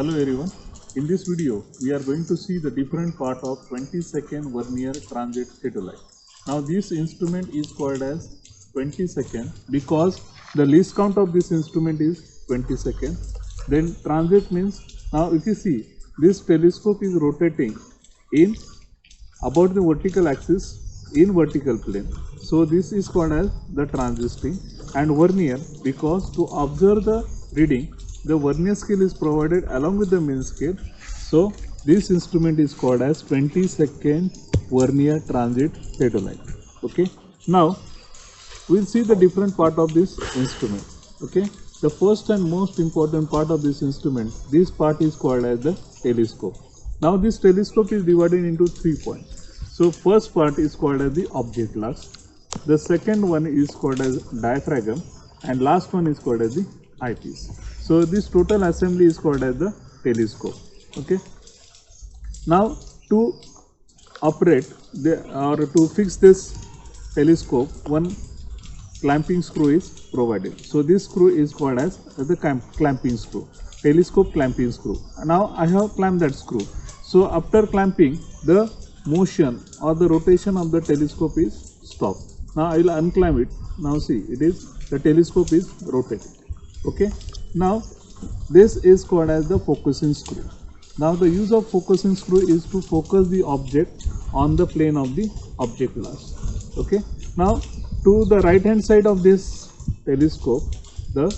Hello everyone. In this video, we are going to see the different part of 20-second vernier transit theodolite. Now this instrument is called as 20-second because the least count of this instrument is 20 seconds. Then transit means, now if you see, this telescope is rotating in about the vertical axis in vertical plane. So this is called as the transiting, and vernier because to observe the reading the vernier scale is provided along with the mean scale. So this instrument is called as 20-second vernier transit theodolite. Okay, now we'll see the different part of this instrument. Okay, the first and most important part of this instrument, this part is called as the telescope. Now this telescope is divided into 3 points. So first part is called as the object glass, the second one is called as diaphragm, and last one is called as the eyepiece. So this total assembly is called as the telescope. Okay, now to operate or to fix this telescope, one clamping screw is provided. So this screw is called as the clamping screw, telescope clamping screw. Now I have clamped that screw. So after clamping, the motion or the rotation of the telescope is stopped. Now I will unclamp it. Now see, it is the telescope is rotating. Okay, now this is called as the focusing screw. Now the use of focusing screw is to focus the object on the plane of the object glass. Okay, now to the right hand side of this telescope, the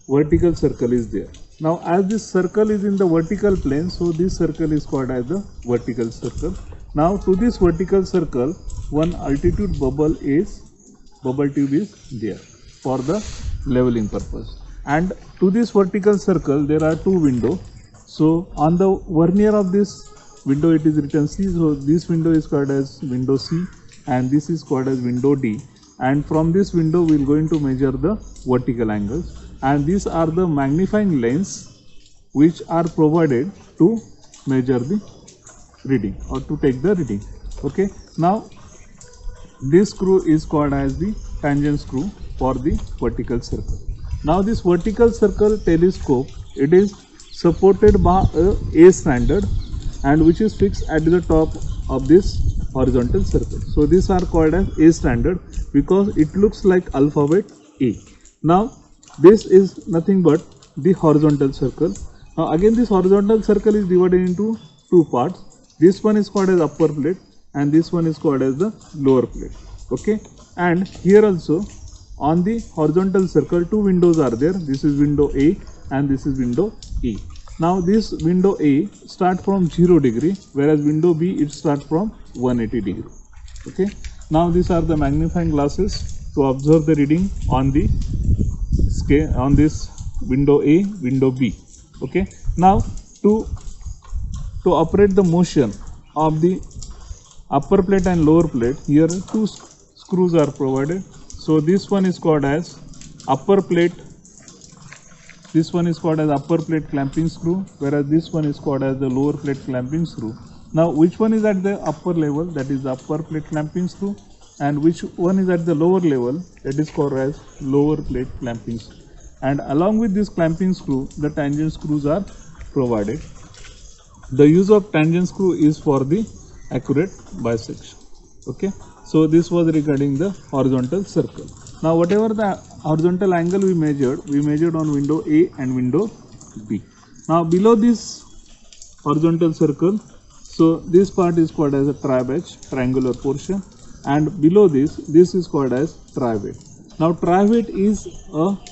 vertical circle is there. Now as this circle is in the vertical plane, so this circle is called as the vertical circle. Now to this vertical circle, one altitude bubble tube is there for the leveling purpose. And to this vertical circle there are two windows. So on the vernier of this window it is written C. So this window is called as window C and this is called as window D. And from this window we are going to measure the vertical angles. And these are the magnifying lens which are provided to measure the reading or to take the reading. Okay, now this screw is called as the tangent screw for the vertical circle. Now this vertical circle telescope, it is supported by a standard and which is fixed at the top of this horizontal circle. So these are called as A standard because it looks like alphabet A. Now this is nothing but the horizontal circle. Now again this horizontal circle is divided into two parts. This one is called as upper plate and this one is called as the lower plate. Okay, and here also on the horizontal circle two windows are there. This is window A and this is window E. Now this window A start from 0 degree whereas window B it start from 180 degree. Okay, now these are the magnifying glasses to observe the reading on the scale on this window A, window B. Okay, now to operate the motion of the upper plate and lower plate, here two screws are provided. So this one is called as upper plate, this one is called as upper plate clamping screw, whereas this one is called as the lower plate clamping screw. Now which one is at the upper level, that is the upper plate clamping screw, and which one is at the lower level, that is called as lower plate clamping screw. And along with this clamping screw, the tangent screws are provided. The use of tangent screw is for the accurate bisection. Okay, so this was regarding the horizontal circle. Now whatever the horizontal angle we measured on window A and window B. Now below this horizontal circle, so this part is called as a tribedge, triangular portion, and below this is called as trived. Now trived is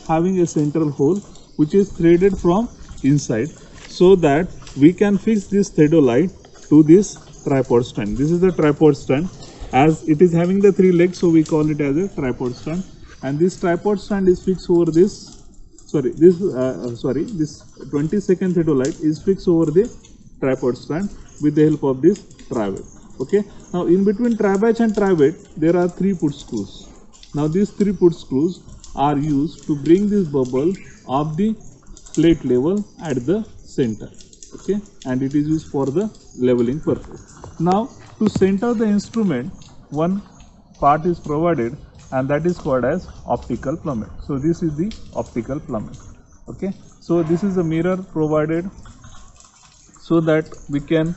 having a central hole which is threaded from inside so that we can fix this theodolite to this tripod stand. This is the tripod stand. As it is having the 3 legs, so we call it as a tripod stand. And this tripod stand is fixed over this. This 20-second theodolite is fixed over the tripod stand with the help of this trived. Okay. Now in between tribedge and trived, there are 3 put screws. Now these 3 put screws are used to bring this bubble of the plate level at the center. Okay, and it is used for the leveling purpose. Now to center the instrument, one part is provided and that is called as optical plummet. So this is the optical plummet. Okay, so this is a mirror provided so that we can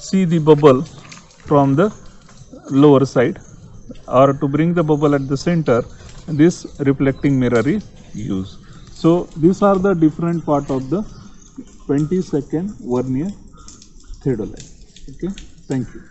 see the bubble from the lower side, or to bring the bubble at the center, this reflecting mirror is used. So these are the different part of the 20-second vernier theodolite. Okay, thank you.